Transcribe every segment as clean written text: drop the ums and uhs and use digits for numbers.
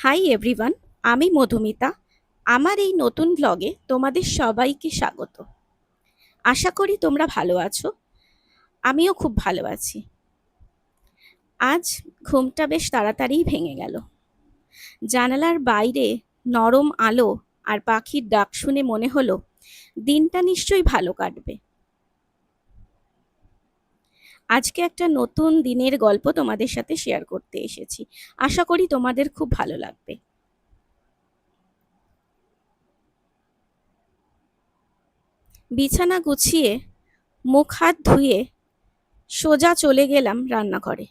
Hi everyone, আমি মধুমিতা। আমার এই নতুন ব্লগে তোমাদের সবাইকে স্বাগত। আশা করি তোমরা ভালো আছো। আমিও খুব ভালো আছি। আজ ঘুমটা বেশ তাড়াতাড়িই ভেঙে গেল। জানালার বাইরে নরম আলো আর পাখির ডাক শুনে মনে হলো দিনটা নিশ্চয়ই ভালো কাটবে। আজকে একটা নতুন দিনের গল্প তোমাদের সাথে শেয়ার করতে এসেছি। আশা করি তোমাদের খুব ভালো লাগবে। বিছানা গুছিয়ে মুখ হাত ধুয়ে সোজা চলে গেলাম রান্নাঘরে।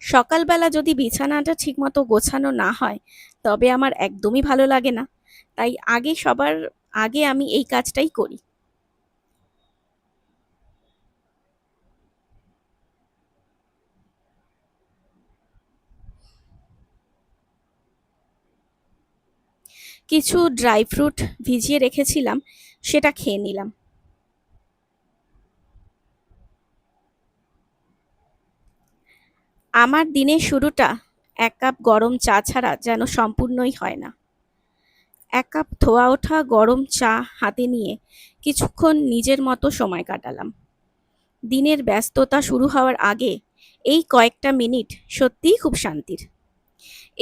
সকালবেলা যদি বিছানাটা ঠিকমতো গোছানো না হয় তবে আমার একদমই ভালো লাগে না। তাই সবার আগে আমি এই কাজটাই করি। কিছু ড্রাই ফ্রুট ভিজিয়ে রেখেছিলাম, সেটা খেয়ে নিলাম। আমার দিনের শুরুটা এক কাপ গরম চা ছাড়া যেন সম্পূর্ণই হয় না। এক কাপ ধোয়া ওঠা গরম চা হাতে নিয়ে কিছুক্ষণ নিজের মতো সময় কাটালাম। দিনের ব্যস্ততা শুরু হওয়ার আগে এই কয়েকটা মিনিট সত্যিই খুব শান্তির।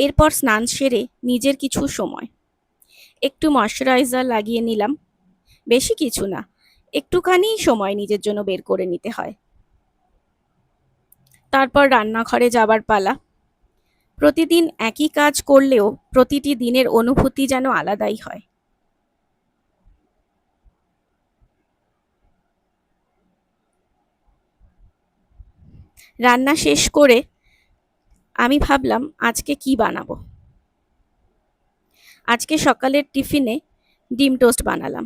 এরপর স্নান সেরে নিজের কিছু সময় একটু ময়শ্চারাইজার লাগিয়ে নিলাম। বেশি কিছু না, একটুখানি সময় নিজের জন্য বের করে নিতে হয়। তারপর রান্নাঘরে যাবার পালা। প্রতিদিন একই কাজ করলেও প্রতিটি দিনের অনুভূতি যেন আলাদাই হয়। রান্না শেষ করে আমি ভাবলাম আজকে কি বানাবো। আজকে সকালের টিফিনে ডিম টোস্ট বানালাম।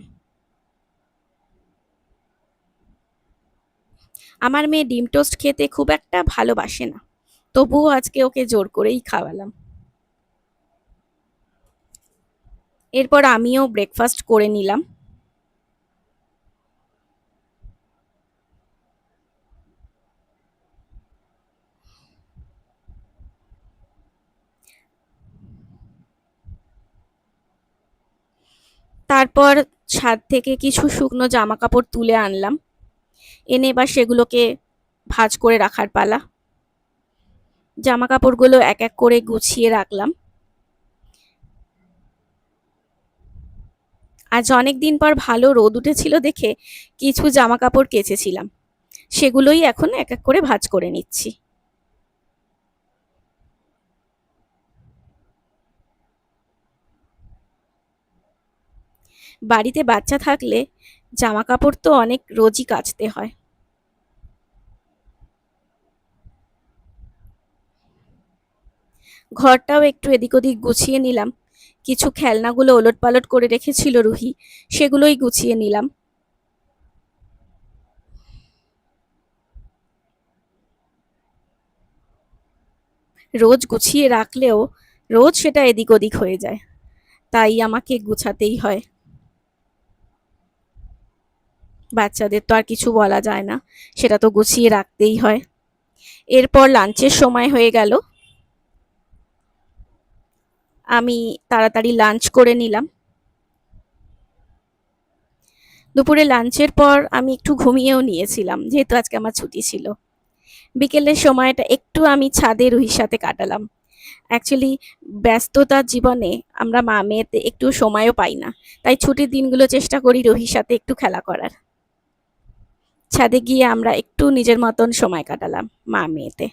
আমার মেয়ে ডিম টোস্ট খেতে খুব একটা ভালোবাসে না, তবুও আজকে ওকে জোর করেই খাওয়ালাম। এরপর আমিও ব্রেকফাস্ট করে নিলাম। তারপর ছাদ থেকে কিছু শুকনো জামা কাপড় তুলে আনলাম। এনে এবার সেগুলোকে ভাঁজ করে রাখার পালা। জামা কাপড়গুলো এক এক করে গুছিয়ে রাখলাম। আজ অনেক দিন পর ভালো রোদ উঠেছিল দেখে কিছু জামা কাপড় কেচেছিলাম, সেগুলোই এখন এক এক করে ভাঁজ করে নিচ্ছি। বাড়িতে বাচ্চা থাকলে জামা কাপড় তো অনেক রোজই কাচতে হয়। ঘরটাও একটু এদিক ওদিক গুছিয়ে নিলাম। কিছু খেলনাগুলো ওলটপালট করে রেখেছিল রুহি, সেগুলোই গুছিয়ে নিলাম। রোজ গুছিয়ে রাখলেও রোজ সেটা এদিক ওদিক হয়ে যায়, তাই আমাকে গুছাতেই হয়। বাচ্চাদের তো আর কিছু বলা যায় না, সেটা তো গুছিয়ে রাখতেই হয়। এরপর লাঞ্চের সময় হয়ে গেল। আমি তাড়াতাড়ি লাঞ্চ করে নিলাম। দুপুরে লাঞ্চের পর আমি একটু ঘুমিয়েও নিয়েছিলাম, যেহেতু আজকে আমার ছুটি ছিল। বিকেলের সময়টা একটু আমি ছাদে রুহির সাথে কাটালাম। অ্যাকচুয়ালি ব্যস্ততার জীবনে আমরা মা মেয়েতে একটু সময়ও পাই না, তাই ছুটির দিনগুলো চেষ্টা করি রুহির সাথে একটু খেলা করার। ছাদে গিয়ে আমরা একটু নিজের মতন সময় কাটালাম মা মেয়েতে।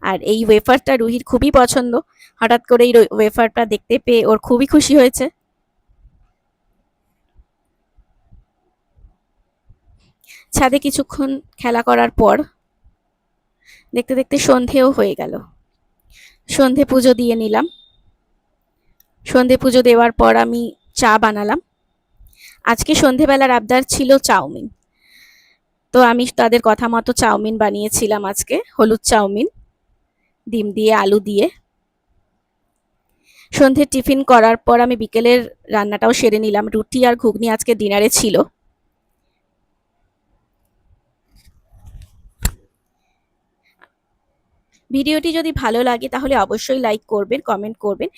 আর এই ওয়েফারটা রুহির খুবই পছন্দ। হঠাৎ করে এই ওয়েফারটা দেখতে পেয়ে ওর খুবই খুশি হয়েছে। ছাদে কিছুক্ষণ খেলা করার পর দেখতে দেখতে সন্ধেও হয়ে গেল। সন্ধে পুজো দিয়ে নিলাম। সন্ধে পুজো দেওয়ার পর আমি চা বানালাম। আজকে সন্ধেবেলার আবদার ছিল চাউমিন, তো আমি তাদের কথা মতো চাউমিন বানিয়েছিলাম। আজকে হলুদ চাউমিন, ডিম দিয়ে আলু দিয়ে। সন্ধ্যের টিফিন করার পর আমি বিকেলের রান্নাটাও সেরে নিলাম। রুটি আর ঘুগনি আজকে ডিনারে ছিল। ভিডিওটি যদি ভালো লাগে তাহলে অবশ্যই লাইক করবেন, কমেন্ট করবেন।